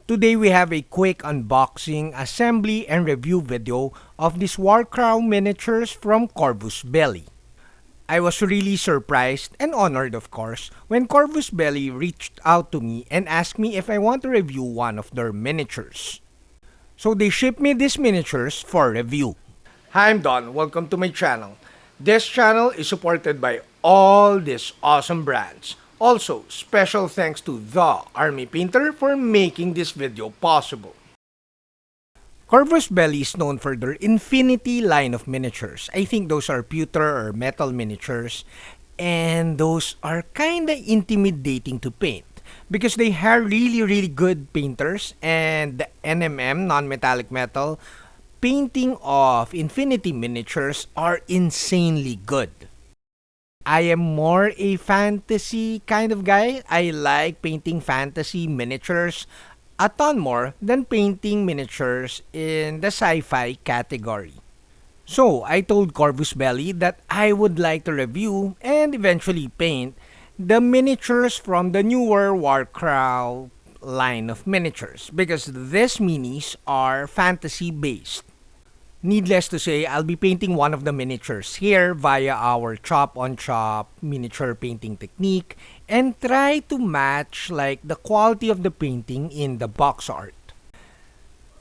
Today we have a quick unboxing, assembly, and review video of these Warcrow miniatures from Corvus Belli. I was really surprised and honored, of course, when Corvus Belli reached out to me and asked me if I want to review one of their miniatures. So they shipped me these miniatures for review. Hi, I'm Don. Welcome to my channel. This channel is supported by all these awesome brands. Also, special thanks to The Army Painter for making this video possible. Corvus Belli is known for their Infinity line of miniatures. I think those are pewter or metal miniatures, and those are kinda intimidating to paint because they have really good painters, and the NMM, non-metallic metal, painting of Infinity miniatures are insanely good. I am more a fantasy kind of guy. I like painting fantasy miniatures a ton more than painting miniatures in the sci-fi category. So, I told Corvus Belli that I would like to review and eventually paint the miniatures from the newer Warcrow line of miniatures because these minis are fantasy based. Needless to say, I'll be painting one of the miniatures here via our chop-on-chop miniature painting technique and try to match like the quality of the painting in the box art.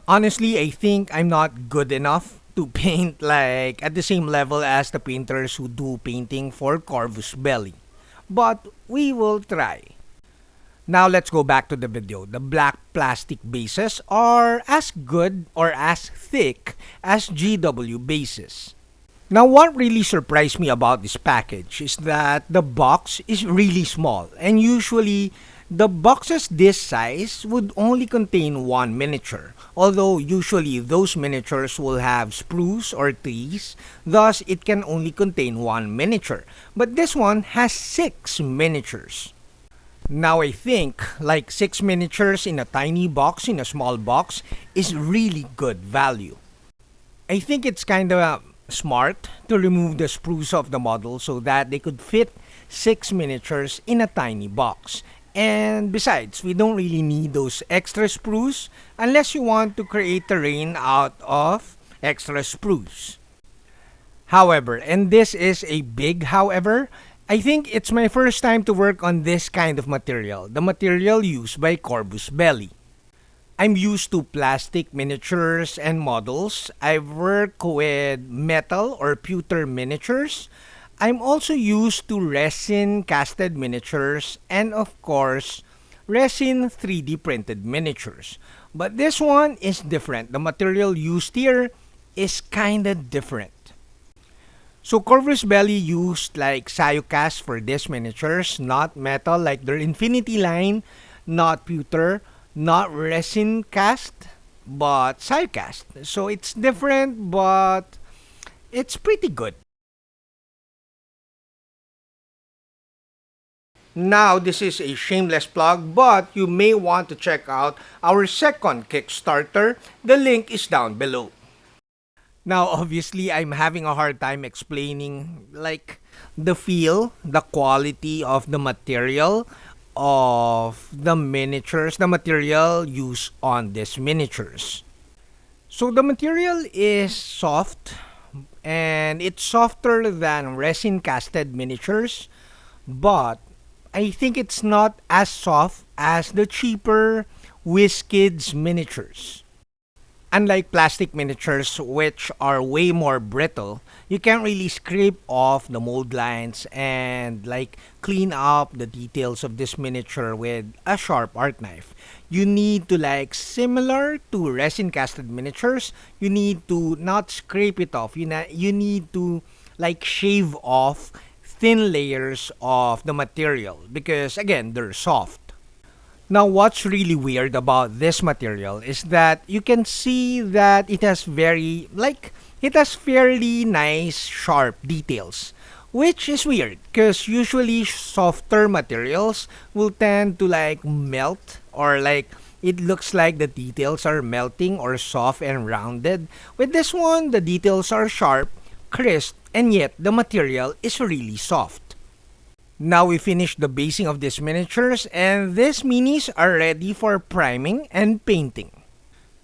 Honestly, I think I'm not good enough to paint like at the same level as the painters who do painting for Corvus Belli. But we will try. Now let's go back to the video. The black plastic bases are as good or as thick as GW bases. Now what really surprised me about this package is that the box is really small, and usually the boxes this size would only contain one miniature, although usually those miniatures will have sprues or trees, thus it can only contain one miniature. But this one has 6 miniatures. Now I think like 6 miniatures in a tiny box, in a small box, is really good value. I think it's kinda smart to remove the sprues of the model so that they could fit 6 miniatures in a tiny box. And besides, we don't really need those extra sprues unless you want to create terrain out of extra sprues. However, and this is a big however, I think it's my first time to work on this kind of material, the material used by Corvus Belli. I'm used to plastic miniatures and models. I've worked with metal or pewter miniatures. I'm also used to resin casted miniatures and of course, resin 3D printed miniatures. But this one is different. The material used here is kinda different. So Corvus Belli used like Cyocast for these miniatures, not metal like their Infinity line, not pewter, not resin cast, but Cyocast. So it's different, but it's pretty good. Now, this is a shameless plug, but you may want to check out our second Kickstarter. The link is down below. Now, obviously, I'm having a hard time explaining like the feel, the quality of the material of the miniatures, the material used on these miniatures. So the material is soft and it's softer than resin casted miniatures, but I think it's not as soft as the cheaper WizKids miniatures. Unlike plastic miniatures, which are way more brittle, you can't really scrape off the mold lines and like clean up the details of this miniature with a sharp art knife. You need to like similar to resin casted miniatures, you need to not scrape it off. You need to like shave off thin layers of the material because again, they're soft. Now, what's really weird about this material is that you can see that it has fairly nice, sharp details, which is weird because usually softer materials will tend to like melt or like it looks like the details are melting or soft and rounded. With this one, the details are sharp, crisp, and yet the material is really soft. Now we finished the basing of these miniatures and these minis are ready for priming and painting.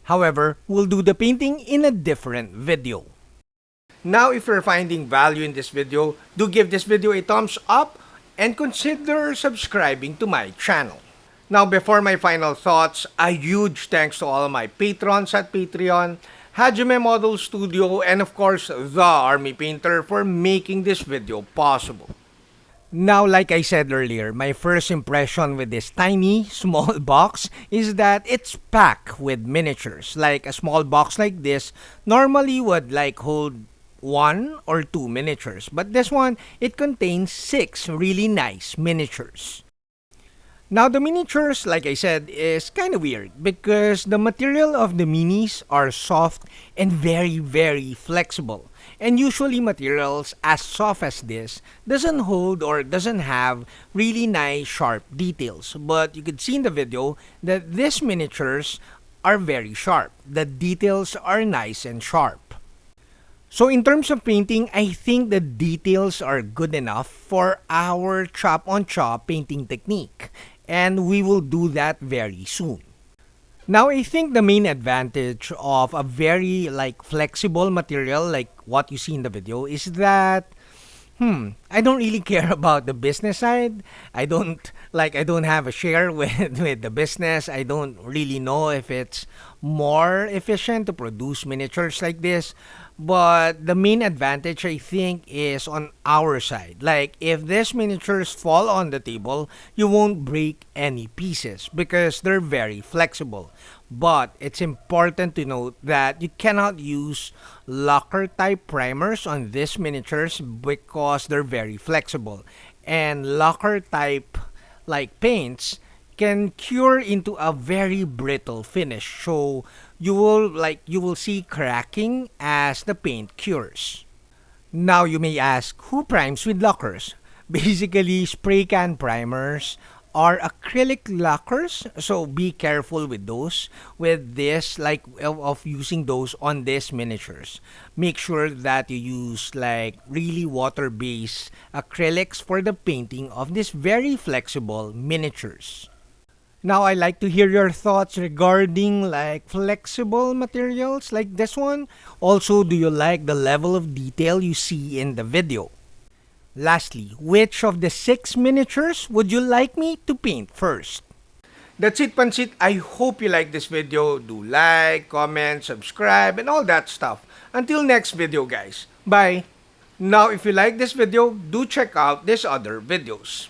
However, we'll do the painting in a different video. Now if you're finding value in this video, do give this video a thumbs up and consider subscribing to my channel. Now before my final thoughts, a huge thanks to all of my patrons at Patreon, Hajime Model Studio, and of course the Army Painter for making this video possible. Now, like I said earlier, my first impression with this tiny, small box is that it's packed with miniatures. Like a small box like this normally would hold 1 or 2 miniatures. But this one, it contains 6 really nice miniatures. Now, the miniatures, like I said, is kind of weird because the material of the minis are soft and very, very flexible. And usually materials as soft as this doesn't hold or doesn't have really nice sharp details. But you could see in the video that these miniatures are very sharp. The details are nice and sharp. So in terms of painting, I think the details are good enough for our chop-on-chop painting technique. And we will do that very soon. Now, I think the main advantage of a very flexible material like what you see in the video is that I don't really care about the business side. I don't have a share with the business. I don't really know if it's more efficient to produce miniatures like this. But the main advantage, I think, is on our side. Like, if these miniatures fall on the table, you won't break any pieces because they're very flexible. But it's important to note that you cannot use lacquer type primers on these miniatures because they're very flexible. And lacquer type paints can cure into a very brittle finish. So you will see cracking as the paint cures. Now you may ask, who primes with lacquers? Basically, spray can primers are acrylic lacquers, so be careful with those. With this, of using those on these miniatures. Make sure that you use really water-based acrylics for the painting of these very flexible miniatures. Now, I like to hear your thoughts regarding flexible materials like this one. Also, do you like the level of detail you see in the video? Lastly, which of the 6 miniatures would you like me to paint first? That's it, Pansit. I hope you like this video. Do like, comment, subscribe, and all that stuff. Until next video, guys. Bye! Now, if you like this video, do check out these other videos.